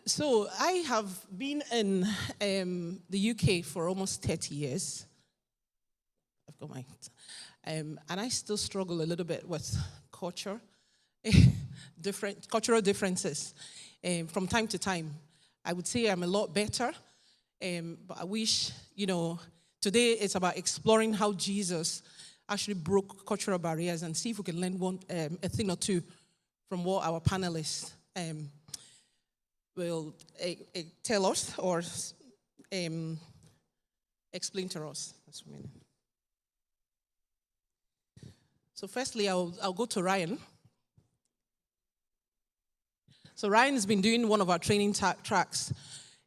So I have been in the UK for almost 30 years. I've got my, and I still struggle a little bit with culture, different cultural differences from time to time. I would say I'm a lot better, but I wish, today it's about exploring how Jesus actually broke cultural barriers and see if we can learn a thing or two from what our panelists will tell us or explain to us. That's what I mean. So firstly, I'll go to Ryan. So Ryan has been doing one of our training tracks,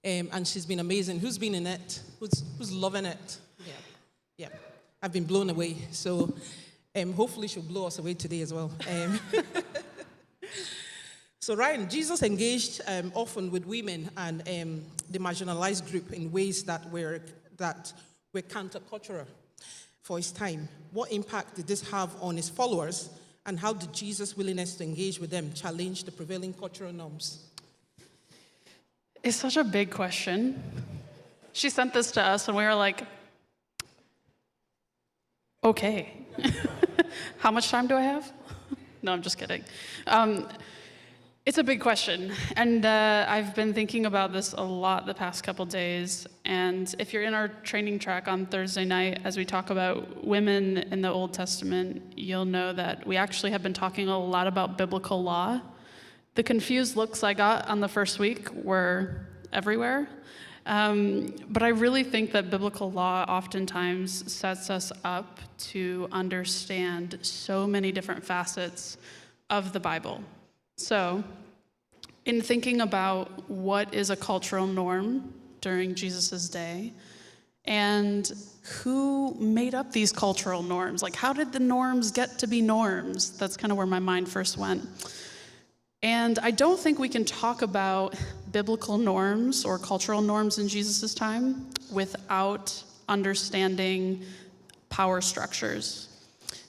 and she's been amazing. Who's been in it? Who's loving it? Yeah. I've been blown away. So hopefully she'll blow us away today as well. So Ryan, Jesus engaged often with women and the marginalized group in ways that were countercultural for his time. What impact did this have on his followers, and how did Jesus' willingness to engage with them challenge the prevailing cultural norms? It's such a big question. She sent this to us and we were like, okay. How much time do I have? No, I'm just kidding. It's a big question, and I've been thinking about this a lot the past couple days, and if you're in our training track on Thursday night, as we talk about women in the Old Testament, you'll know that we actually have been talking a lot about biblical law. The confused looks I got on the first week were everywhere, but I really think that biblical law oftentimes sets us up to understand so many different facets of the Bible. So, in thinking about what is a cultural norm during Jesus' day, and who made up these cultural norms, like how did the norms get to be norms? That's kind of where my mind first went. And I don't think we can talk about biblical norms or cultural norms in Jesus' time without understanding power structures.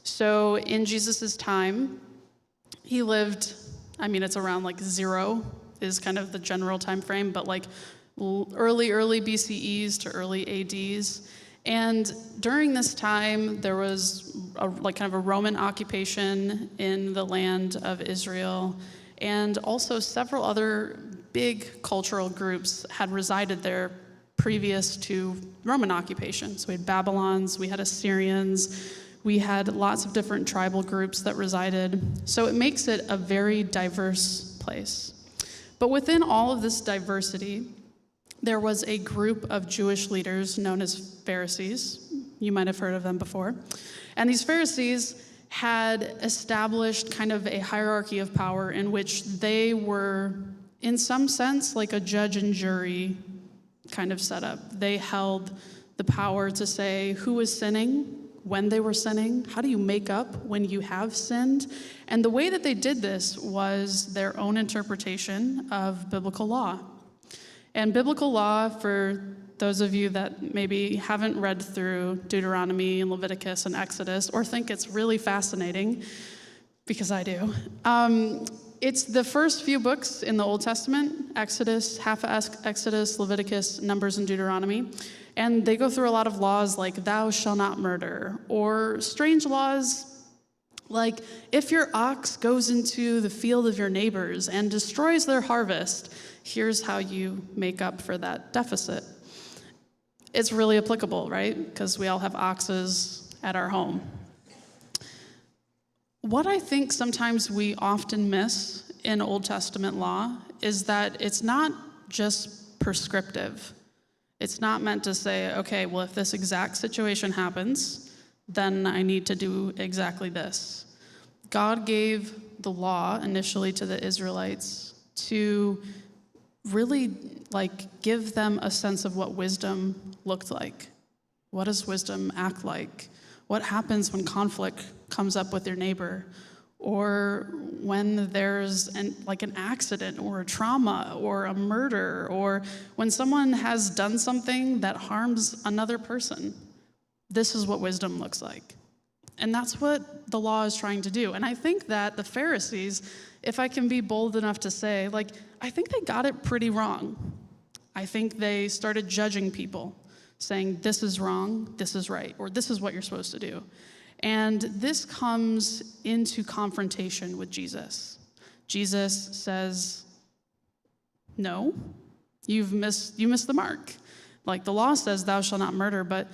So in Jesus' time, he lived, it's around like 0 is kind of the general time frame, but like early BCEs to early ADs. And during this time, there was kind of a Roman occupation in the land of Israel, and also several other big cultural groups had resided there previous to Roman occupation. So we had Babylons, we had Assyrians, we had lots of different tribal groups that resided. So it makes it a very diverse place. But within all of this diversity, there was a group of Jewish leaders known as Pharisees. You might have heard of them before. And these Pharisees had established kind of a hierarchy of power in which they were, in some sense, like a judge and jury kind of setup. They held the power to say who was sinning, when they were sinning, how do you make up when you have sinned? And the way that they did this was their own interpretation of biblical law. And biblical law, for those of you that maybe haven't read through Deuteronomy and Leviticus and Exodus, or think it's really fascinating, because I do, it's the first few books in the Old Testament, Exodus, half Exodus, Leviticus, Numbers, and Deuteronomy. And they go through a lot of laws like thou shalt not murder, or strange laws like if your ox goes into the field of your neighbors and destroys their harvest, here's how you make up for that deficit. It's really applicable, right? Because we all have oxes at our home. What I think sometimes we often miss in Old Testament law is that it's not just prescriptive. It's not meant to say, okay, well, if this exact situation happens, then I need to do exactly this. God gave the law initially to the Israelites to really give them a sense of what wisdom looked like. What does wisdom act like? What happens when conflict comes up with your neighbor? Or when there's an accident or a trauma or a murder, or when someone has done something that harms another person. This is what wisdom looks like. And that's what the law is trying to do. And I think that the Pharisees, if I can be bold enough to say, I think they got it pretty wrong. I think they started judging people, saying, this is wrong, this is right, or this is what you're supposed to do. And this comes into confrontation with Jesus. Jesus says, no, you missed the mark. The law says thou shalt not murder, but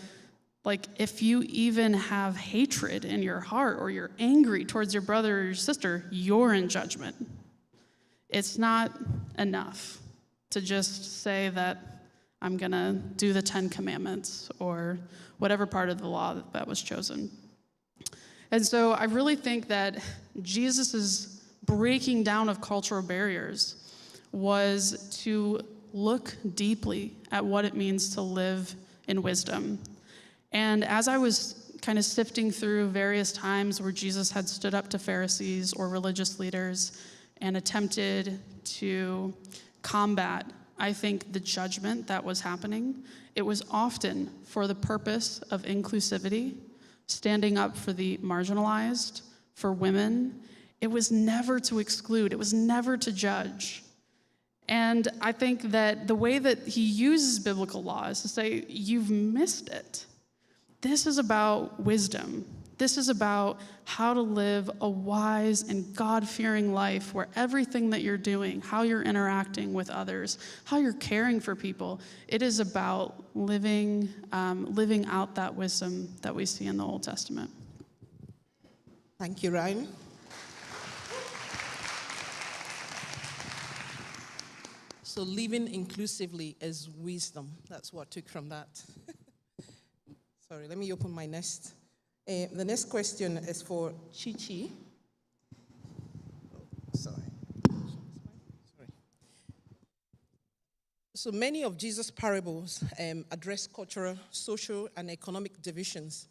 if you even have hatred in your heart or you're angry towards your brother or your sister, you're in judgment. It's not enough to just say that I'm going to do the 10 Commandments or whatever part of the law that was chosen. And so I really think that Jesus' breaking down of cultural barriers was to look deeply at what it means to live in wisdom. And as I was kind of sifting through various times where Jesus had stood up to Pharisees or religious leaders and attempted to combat, I think, the judgment that was happening, it was often for the purpose of inclusivity, standing up for the marginalized, for women. It was never to exclude. It was never to judge. And I think that the way that he uses biblical law is to say, you've missed it. This is about wisdom. This is about how to live a wise and God-fearing life where everything that you're doing, how you're interacting with others, how you're caring for people, it is about living out that wisdom that we see in the Old Testament. Thank you, Ryan. So living inclusively is wisdom. That's what I took from that. Sorry, let me open my next. The next question is for Chichi. Sorry. So many of Jesus' parables address cultural, social, and economic divisions.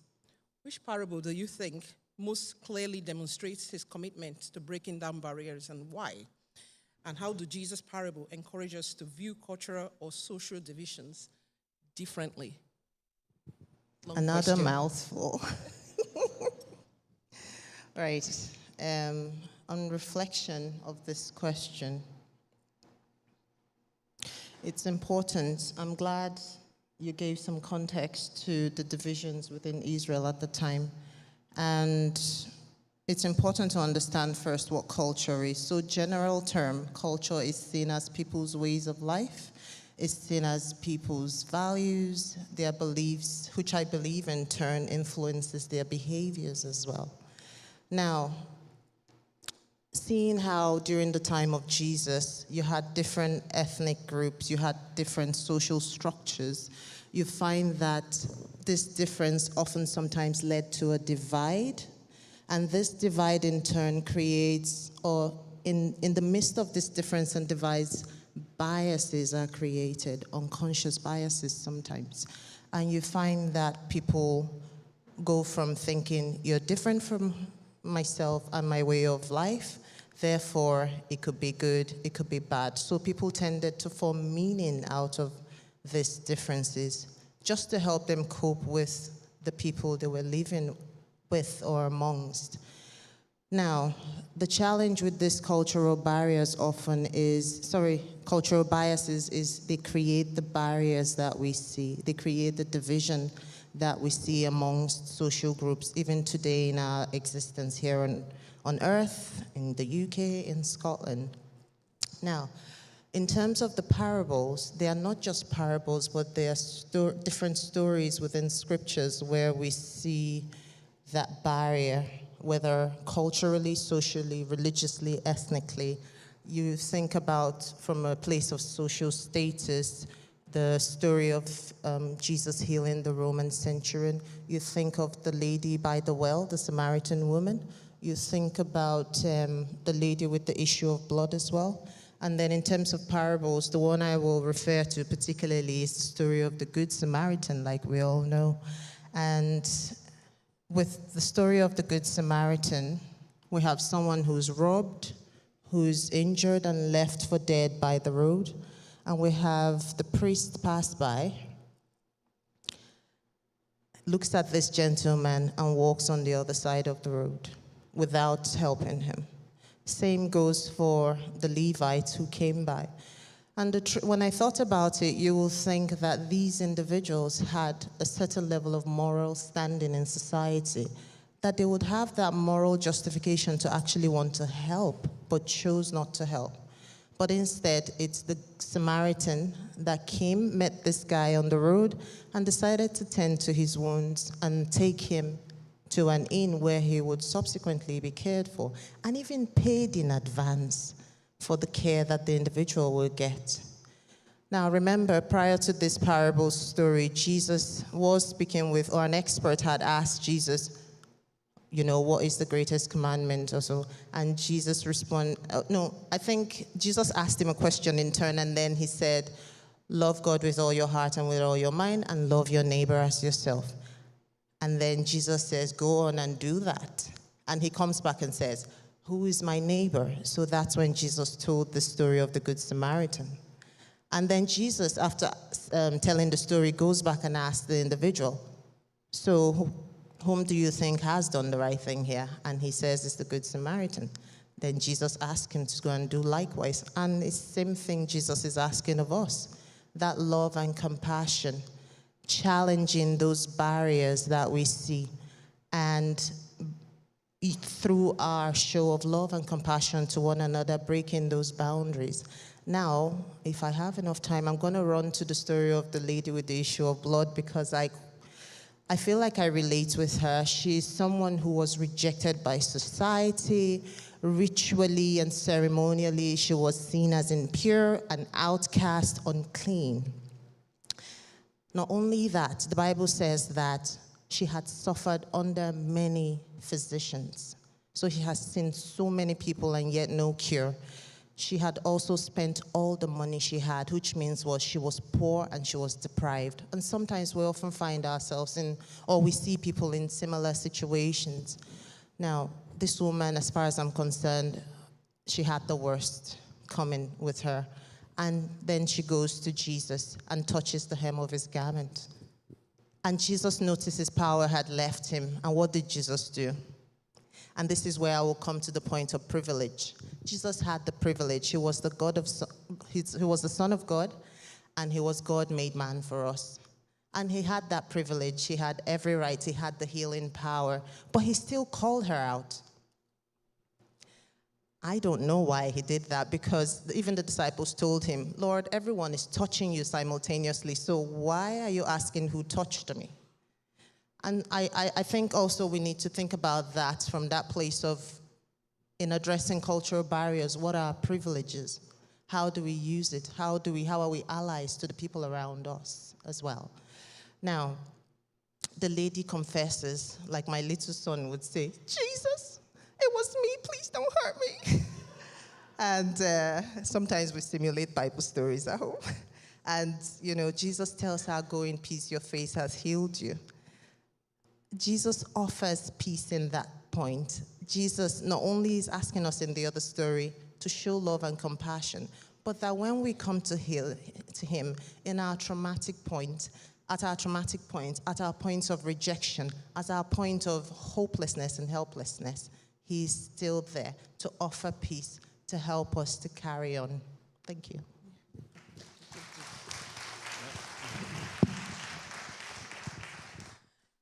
Which parable do you think most clearly demonstrates his commitment to breaking down barriers, and why? And how do Jesus' parable encourage us to view cultural or social divisions differently? Long Another question. mouthful. Right. On reflection of this question, it's important. I'm glad you gave some context to the divisions within Israel at the time. And it's important to understand first what culture is. So general term, culture is seen as people's ways of life. It's seen as people's values, their beliefs, which I believe in turn influences their behaviors as well. Now, seeing how during the time of Jesus, you had different ethnic groups, you had different social structures, you find that this difference often sometimes led to a divide. And this divide in turn creates, or in the midst of this difference and divides, biases are created, unconscious biases sometimes. And you find that people go from thinking, you're different from myself and my way of life, therefore it could be good, it could be bad. So people tended to form meaning out of these differences just to help them cope with the people they were living with or amongst. Now, the challenge with these cultural biases is they create the barriers that we see. They create the division that we see amongst social groups, even today in our existence here on Earth, in the UK, in Scotland. Now, in terms of the parables, they are not just parables, but they are different stories within scriptures where we see that barrier, whether culturally, socially, religiously, ethnically. You think about, from a place of social status, the story of Jesus healing the Roman centurion. You think of the lady by the well, the Samaritan woman. You think about the lady with the issue of blood as well. And then in terms of parables, the one I will refer to particularly is the story of the Good Samaritan, like we all know. And with the story of the Good Samaritan, we have someone who's robbed, who's injured and left for dead by the road. And we have the priest pass by. looks at this gentleman and walks on the other side of the road without helping him. Same goes for the Levites who came by. And when I thought about it, you will think that these individuals had a certain level of moral standing in society, that they would have that moral justification to actually want to help, but chose not to help. But instead, it's the Samaritan that came, met this guy on the road, and decided to tend to his wounds and take him to an inn where he would subsequently be cared for, and even paid in advance for the care that the individual will get. Now remember, prior to this parable story, Jesus was speaking with, or an expert had asked Jesus, what is the greatest commandment or so? And Jesus I think Jesus asked him a question in turn, and then he said, love God with all your heart and with all your mind, and love your neighbor as yourself. And then Jesus says, go on and do that. And he comes back and says, who is my neighbor? So that's when Jesus told the story of the Good Samaritan. And then Jesus, after telling the story, goes back and asks the individual, so whom do you think has done the right thing here? And he says it's the Good Samaritan. Then Jesus asked him to go and do likewise. And it's the same thing Jesus is asking of us, that love and compassion, challenging those barriers that we see, and through our show of love and compassion to one another, breaking those boundaries. Now, if I have enough time, I'm going to run to the story of the lady with the issue of blood, because I feel like I relate with her. She's someone who was rejected by society. Ritually and ceremonially, she was seen as impure, an outcast, unclean. Not only that, the Bible says that she had suffered under many physicians. So she has seen so many people and yet no cure. She had also spent all the money she had, which means she was poor and she was deprived. And sometimes we often find ourselves or we see people in similar situations. Now, this woman, as far as I'm concerned, she had the worst coming with her. And then she goes to Jesus and touches the hem of his garment. And Jesus noticed his power had left him. And what did Jesus do? And this is where I will come to the point of privilege. Jesus had the privilege. He was he was the Son of God, and he was God made man for us. And he had that privilege. He had every right. He had the healing power. But he still called her out. I don't know why he did that, because even the disciples told him, Lord, everyone is touching you simultaneously, so why are you asking who touched me? And I think also we need to think about that from that place of, in addressing cultural barriers, what are our privileges? How do we use it? How are we allies to the people around us as well? Now, the lady confesses, like my little son would say, Jesus, it was me, please don't hurt me. And sometimes we simulate Bible stories at home. And, Jesus tells her, go in peace, your faith has healed you. Jesus offers peace in that point. Jesus not only is asking us in the other story to show love and compassion, but that when we come to him in our traumatic point, at our points of rejection, at our point of hopelessness and helplessness, he's still there to offer peace, to help us to carry on. Thank you.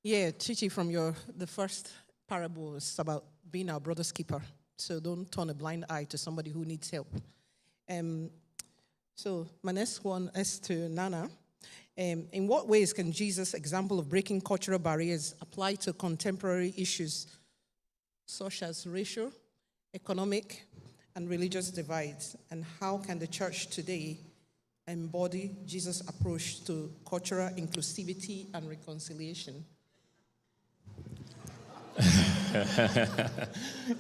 Yeah, Chichi, from the first parable is about being our brother's keeper. So don't turn a blind eye to somebody who needs help. So my next one is to Nana. In what ways can Jesus' example of breaking cultural barriers apply to contemporary issues such as racial, economic, and religious divides? And how can the church today embody Jesus' approach to cultural inclusivity and reconciliation?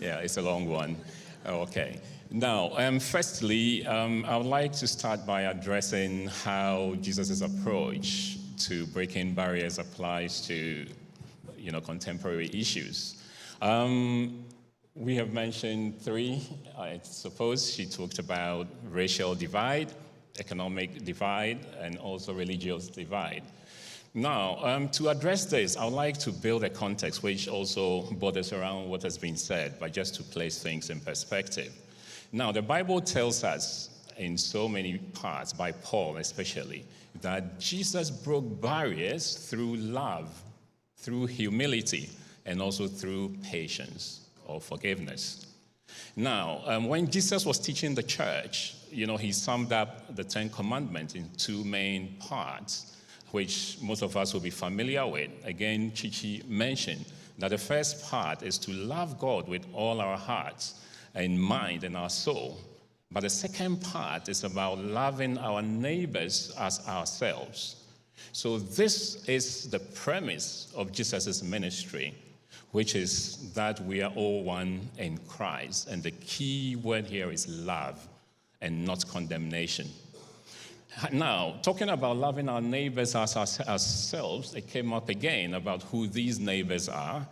Yeah, it's a long one. Okay. Now, firstly, I would like to start by addressing how Jesus' approach to breaking barriers applies to, contemporary issues. We have mentioned three. I suppose she talked about racial divide, economic divide, and also religious divide. Now, to address this, I would like to build a context which also borders around what has been said, but just to place things in perspective. Now, the Bible tells us in so many parts, by Paul especially, that Jesus broke barriers through love, through humility, and also through patience or forgiveness. Now, when Jesus was teaching the church, he summed up the 10 Commandments in 2 main parts, which most of us will be familiar with. Again, Chichi mentioned that the first part is to love God with all our hearts and mind and our soul. But the second part is about loving our neighbors as ourselves. So this is the premise of Jesus' ministry, which is that we are all one in Christ. And the key word here is love and not condemnation. Now, talking about loving our neighbors as ourselves, it came up again about who these neighbors are.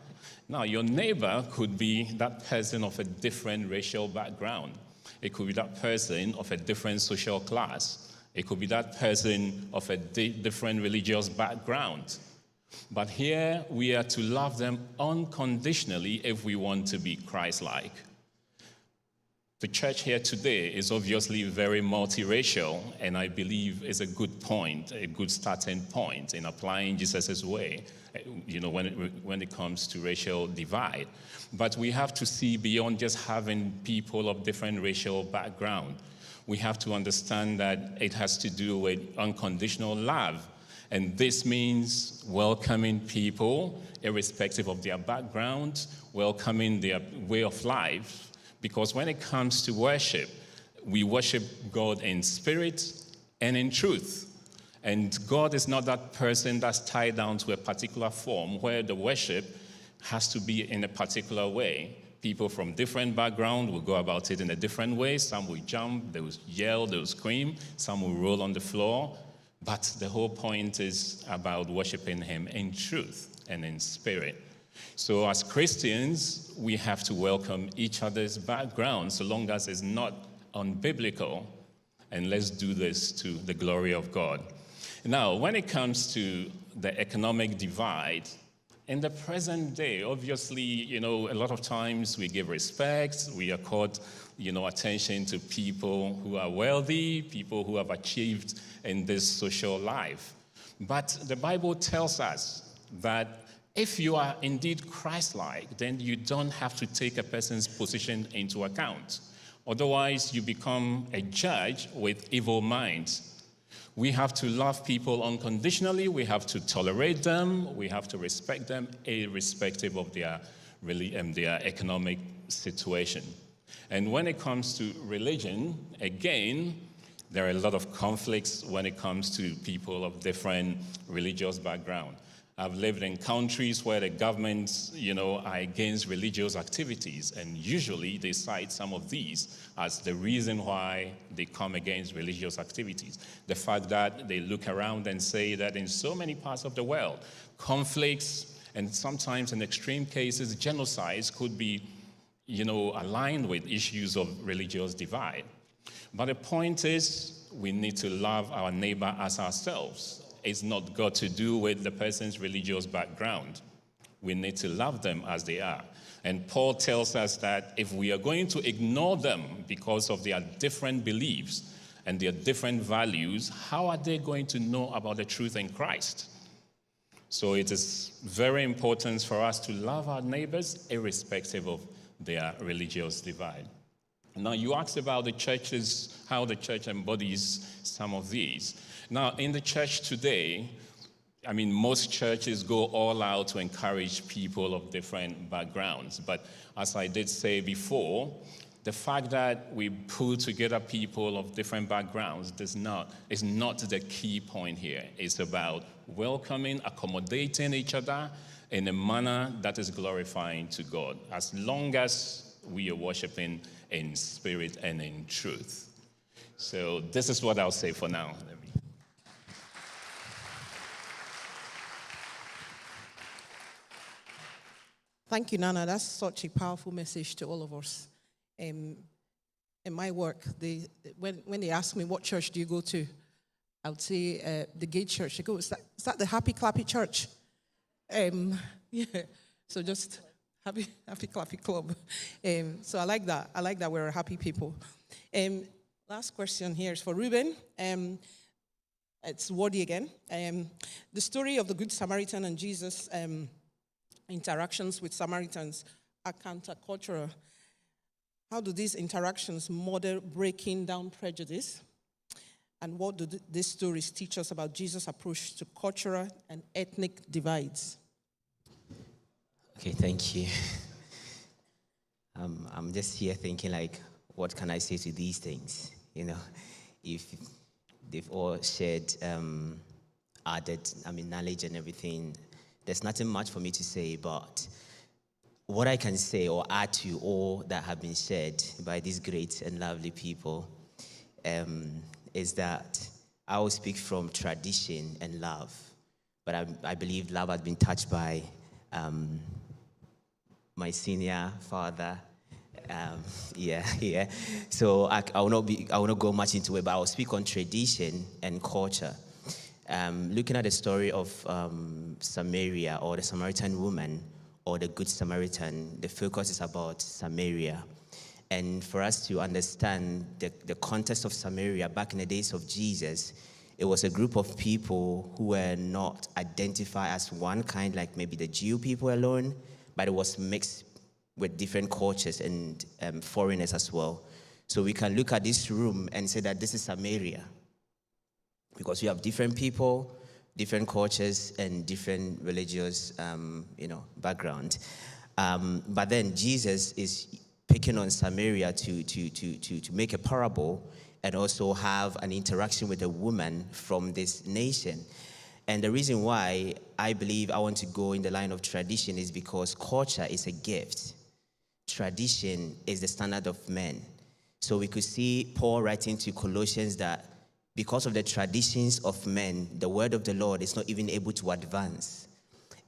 Now, your neighbor could be that person of a different racial background. It could be that person of a different social class. It could be that person of a different religious background. But here, we are to love them unconditionally if we want to be Christ-like. The church here today is obviously very multiracial, and I believe is a good point, a good starting point in applying Jesus' way, when it comes to racial divide. But we have to see beyond just having people of different racial background. We have to understand that it has to do with unconditional love. And this means welcoming people, irrespective of their background, welcoming their way of life. Because when it comes to worship, we worship God in spirit and in truth. And God is not that person that's tied down to a particular form where the worship has to be in a particular way. People from different backgrounds will go about it in a different way. Some will jump, they will yell, they will scream. Some will roll on the floor. But the whole point is about worshiping Him in truth and in spirit. So as Christians, we have to welcome each other's background so long as it's not unbiblical. And let's do this to the glory of God. Now, when it comes to the economic divide, in the present day, obviously, a lot of times we give respect, we accord, attention to people who are wealthy, people who have achieved in this social life. But the Bible tells us that if you are indeed Christ-like, then you don't have to take a person's position into account. Otherwise, you become a judge with evil minds. We have to love people unconditionally. We have to tolerate them. We have to respect them, irrespective of their economic situation. And when it comes to religion, again, there are a lot of conflicts when it comes to people of different religious background. I've lived in countries where the governments, are against religious activities, and usually they cite some of these as the reason why they come against religious activities. The fact that they look around and say that in so many parts of the world, conflicts and sometimes in extreme cases, genocides could be, aligned with issues of religious divide. But the point is, we need to love our neighbor as ourselves. It's not got to do with the person's religious background. We need to love them as they are. And Paul tells us that if we are going to ignore them because of their different beliefs and their different values, how are they going to know about the truth in Christ? So it is very important for us to love our neighbors irrespective of their religious divide. Now, you asked about the churches, how the church embodies some of these. Now, in the church today, most churches go all out to encourage people of different backgrounds. But as I did say before, the fact that we pull together people of different backgrounds is not the key point here. It's about welcoming, accommodating each other in a manner that is glorifying to God, as long as we are worshiping in spirit and in truth. So this is what I'll say for now. Thank you, Nana. That's such a powerful message to all of us. In my work, when they ask me, what church do you go to? I would say the gay church. They go, is that the happy clappy church? Yeah. So just happy clappy club. So I like that. I like that we're happy people. Last question here is for Ruben. It's Wadi again. The story of the Good Samaritan and Jesus' interactions with Samaritans are countercultural. How do these interactions model breaking down prejudice? And what do these stories teach us about Jesus' approach to cultural and ethnic divides? Okay, thank you. I'm just here thinking, like, what can I say to these things? You know, if they've all shared knowledge and everything, there's nothing much for me to say, but what I can say or add to all that have been shared by these great and lovely people is that I will speak from tradition and love, but I believe love has been touched by my senior father. So I will not go much into it, but I will speak on tradition and culture. Looking at the story of Samaria, or the Samaritan woman, or the Good Samaritan, the focus is about Samaria. And for us to understand the context of Samaria back in the days of Jesus, it was a group of people who were not identified as one kind, like maybe the Jew people alone, but it was mixed with different cultures and foreigners as well. So we can look at this room and say that this is Samaria, because we have different people, different cultures, and different religious, background. But then Jesus is picking on Samaria to make a parable and also have an interaction with a woman from this nation. And the reason why I believe I want to go in the line of tradition is because culture is a gift. Tradition is the standard of men. So we could see Paul writing to Colossians that because of the traditions of men, the word of the Lord is not even able to advance.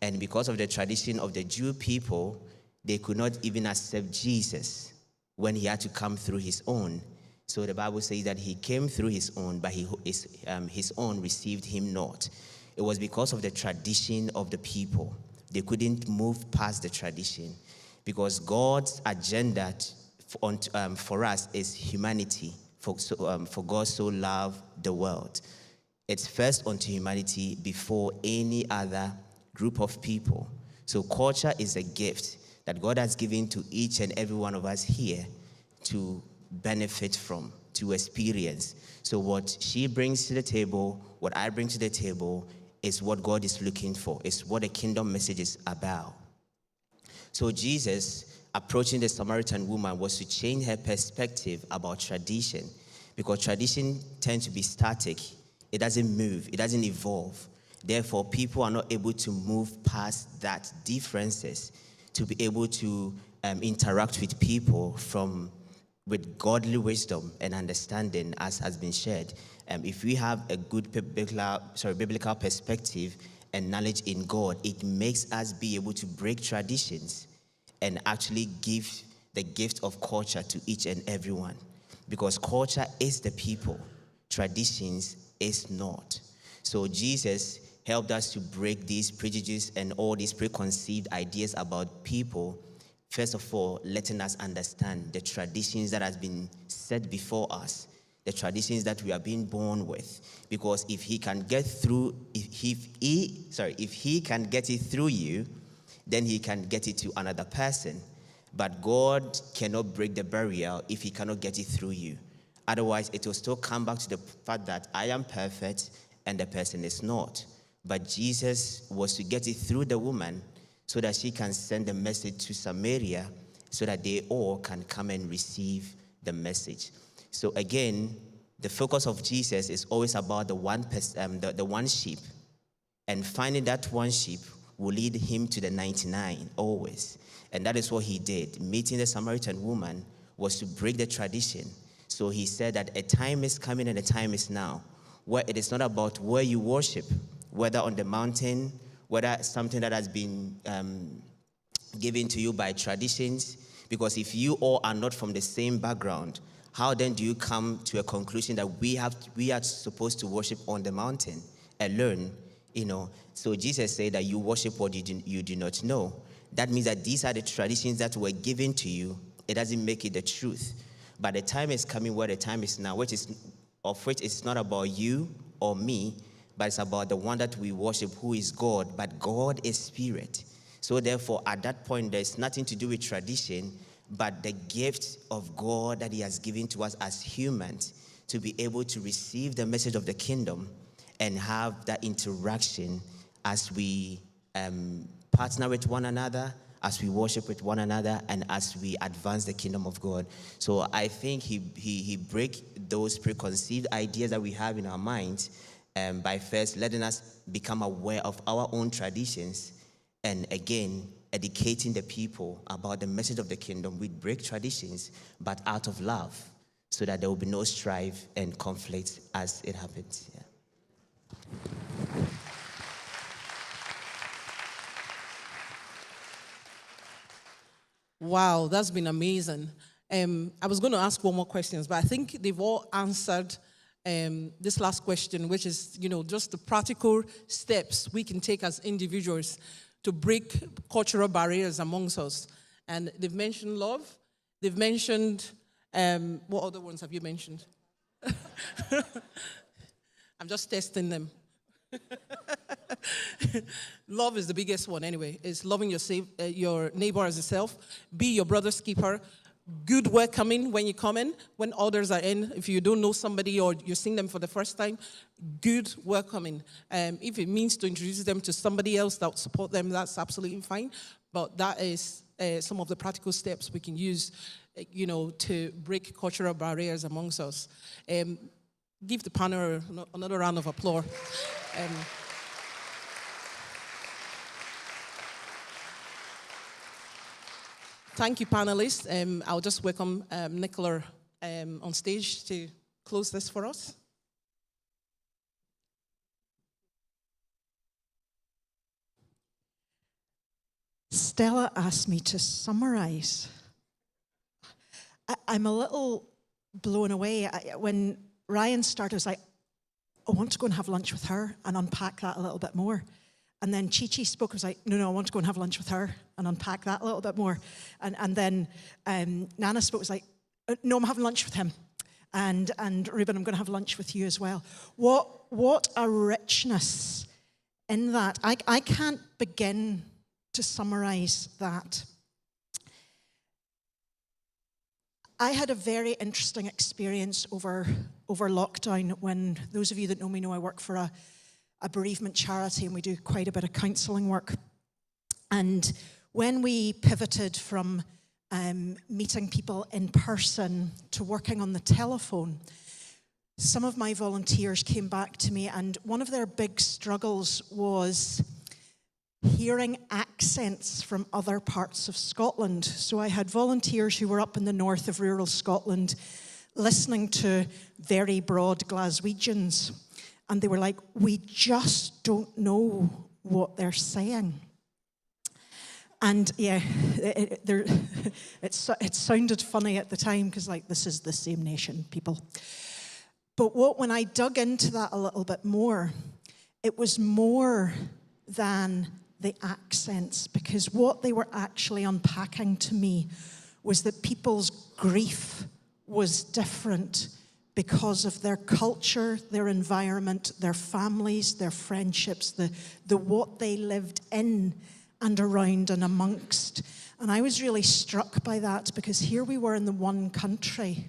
And because of the tradition of the Jew people, they could not even accept Jesus when he had to come through his own. So the Bible says that he came through his own, but his own received him not. It was because of the tradition of the people. They couldn't move past the tradition, because God's agenda for us is humanity. For God so loved the world. It's first unto humanity before any other group of people. So culture is a gift that God has given to each and every one of us here to benefit from, to experience. So what she brings to the table, what I bring to the table, is what God is looking for. It's what the kingdom message is about. So Jesus, approaching the Samaritan woman, was to change her perspective about tradition, because tradition tends to be static. It doesn't move. It doesn't evolve. Therefore, people are not able to move past that differences to be able to interact with people with godly wisdom and understanding, as has been shared. If we have a good biblical perspective and knowledge in God, it makes us be able to break traditions and actually give the gift of culture to each and everyone. Because culture is the people, traditions is not. So Jesus helped us to break these prejudices and all these preconceived ideas about people. First of all, letting us understand the traditions that has been set before us, the traditions that we are being born with. Because if he can get it through you, then he can get it to another person. But God cannot break the barrier if he cannot get it through you. Otherwise, it will still come back to the fact that I am perfect and the person is not. But Jesus was to get it through the woman so that she can send the message to Samaria so that they all can come and receive the message. So again, the focus of Jesus is always about the one sheep. And finding that one sheep will lead him to the 99 always. And that is what he did. Meeting the Samaritan woman was to break the tradition. So he said that a time is coming and a time is now, where it is not about where you worship, whether on the mountain, whether something that has been given to you by traditions. Because if you all are not from the same background, how then do you come to a conclusion that we are supposed to worship on the mountain alone? So Jesus said that you worship what you do not know. That means that these are the traditions that were given to you. It doesn't make it the truth. But the time is coming where the time is now, which it's not about you or me, but it's about the one that we worship, who is God. But God is spirit. So therefore, at that point, there's nothing to do with tradition, but the gift of God that he has given to us as humans to be able to receive the message of the kingdom and have that interaction as we partner with one another, as we worship with one another, and as we advance the kingdom of God. So I think he break those preconceived ideas that we have in our minds by first letting us become aware of our own traditions, and again, educating the people about the message of the kingdom. We break traditions, but out of love, so that there will be no strife and conflict as it happens. Yeah. Wow, that's been amazing. I was going to ask one more questions, but I think they've all answered this last question, which is, just the practical steps we can take as individuals to break cultural barriers amongst us. And they've mentioned love. They've mentioned, what other ones have you mentioned? I'm just testing them. Love is the biggest one anyway. It's loving your neighbor as yourself. Be your brother's keeper. Good welcoming when you come in, when others are in. If you don't know somebody or you're seeing them for the first time, good welcoming. If it means to introduce them to somebody else that will support them, that's absolutely fine. But that is some of the practical steps we can use, to break cultural barriers amongst us. Give the panel another round of applause. Thank you, panelists. I'll just welcome Nicola on stage to close this for us. Stella asked me to summarize. I'm a little blown away. When Ryan started, I was like, I want to go and have lunch with her and unpack that a little bit more. And then Chi-Chi spoke, I was like, no, I want to go and have lunch with her and unpack that a little bit more. And then Nana spoke, was like, no, I'm having lunch with him. And Ruben, I'm going to have lunch with you as well. What a richness in that. I can't begin to summarize that. I had a very interesting experience over lockdown when, those of you that know me know I work for a bereavement charity, and we do quite a bit of counselling work. And when we pivoted from meeting people in person to working on the telephone, some of my volunteers came back to me, and one of their big struggles was hearing accents from other parts of Scotland. So I had volunteers who were up in the north of rural Scotland listening to very broad Glaswegians. And they were like, we just don't know what they're saying. And yeah, it sounded funny at the time because this is the same nation, people. But when I dug into that a little bit more, it was more than the accents, because what they were actually unpacking to me was that people's grief was different because of their culture, their environment, their families, their friendships, the what they lived in and around and amongst. And I was really struck by that, because here we were in the one country,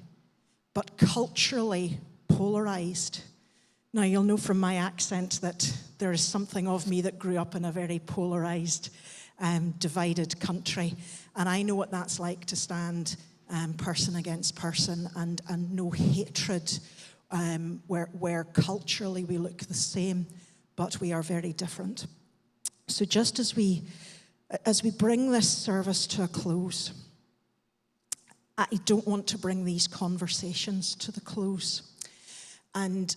but culturally polarized. Now, you'll know from my accent that there is something of me that grew up in a very polarized, divided country. And I know what that's like to stand person against person and no hatred, where culturally we look the same, but we are very different. So just as we bring this service to a close, I don't want to bring these conversations to the close. And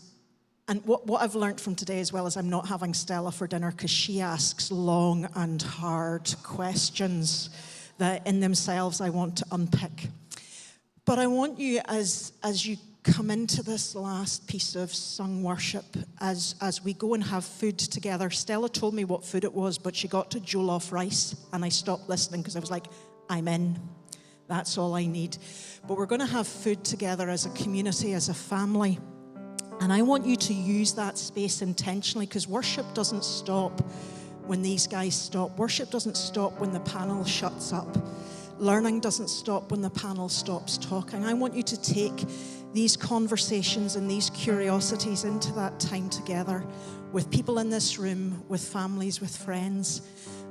what I've learned from today as well is I'm not having Stella for dinner because she asks long and hard questions that in themselves I want to unpick. But I want you, as you come into this last piece of sung worship, as we go and have food together. Stella told me what food it was, but she got to jollof rice, and I stopped listening because I was like, I'm in. That's all I need. But we're going to have food together as a community, as a family. And I want you to use that space intentionally, because worship doesn't stop when these guys stop. Worship doesn't stop when the panel shuts up. Learning doesn't stop when the panel stops talking. I want you to take these conversations and these curiosities into that time together with people in this room, with families, with friends.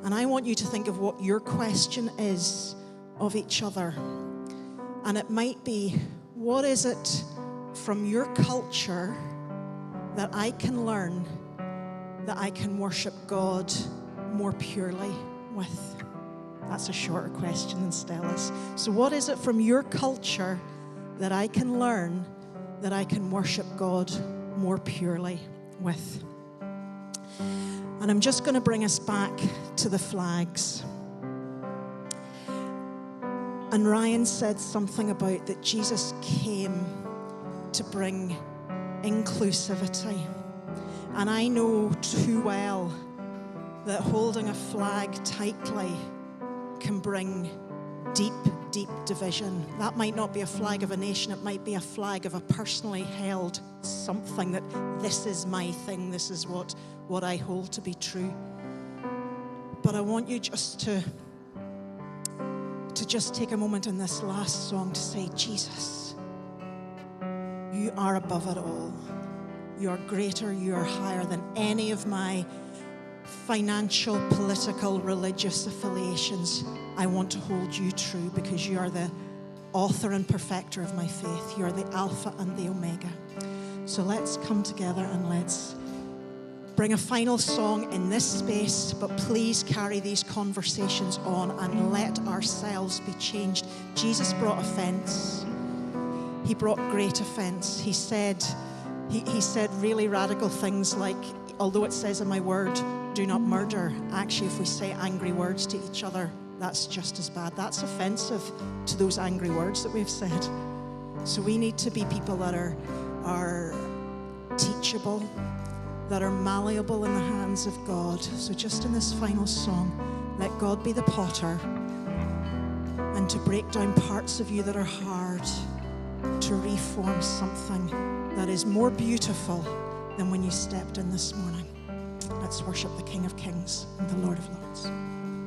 And I want you to think of what your question is of each other. And it might be, what is it from your culture that I can learn that I can worship God more purely with? That's a shorter question than Stella's. So what is it from your culture that I can learn that I can worship God more purely with? And I'm just going to bring us back to the flags. And Ryan said something about that Jesus came to bring inclusivity. And I know too well that holding a flag tightly can bring deep, deep division. That might not be a flag of a nation, it might be a flag of a personally held something, that this is my thing, this is what I hold to be true. But I want you just to just take a moment in this last song to say, Jesus, you are above it all. You are greater, you are higher than any of my financial, political, religious affiliations. I want to hold you true because you are the author and perfecter of my faith. You are the Alpha and the Omega. So let's come together and let's bring a final song in this space, but please carry these conversations on and let ourselves be changed. Jesus brought offense. He brought great offense. He said really radical things like, although it says in my word, do not murder, actually if we say angry words to each other, that's just as bad. That's offensive to those angry words that we've said. So we need to be people that are teachable, that are malleable in the hands of God. So just in this final song, let God be the potter, and to break down parts of you that are hard, to reform something that is more beautiful than when you stepped in this morning. Let's worship the King of Kings and the Lord of Lords.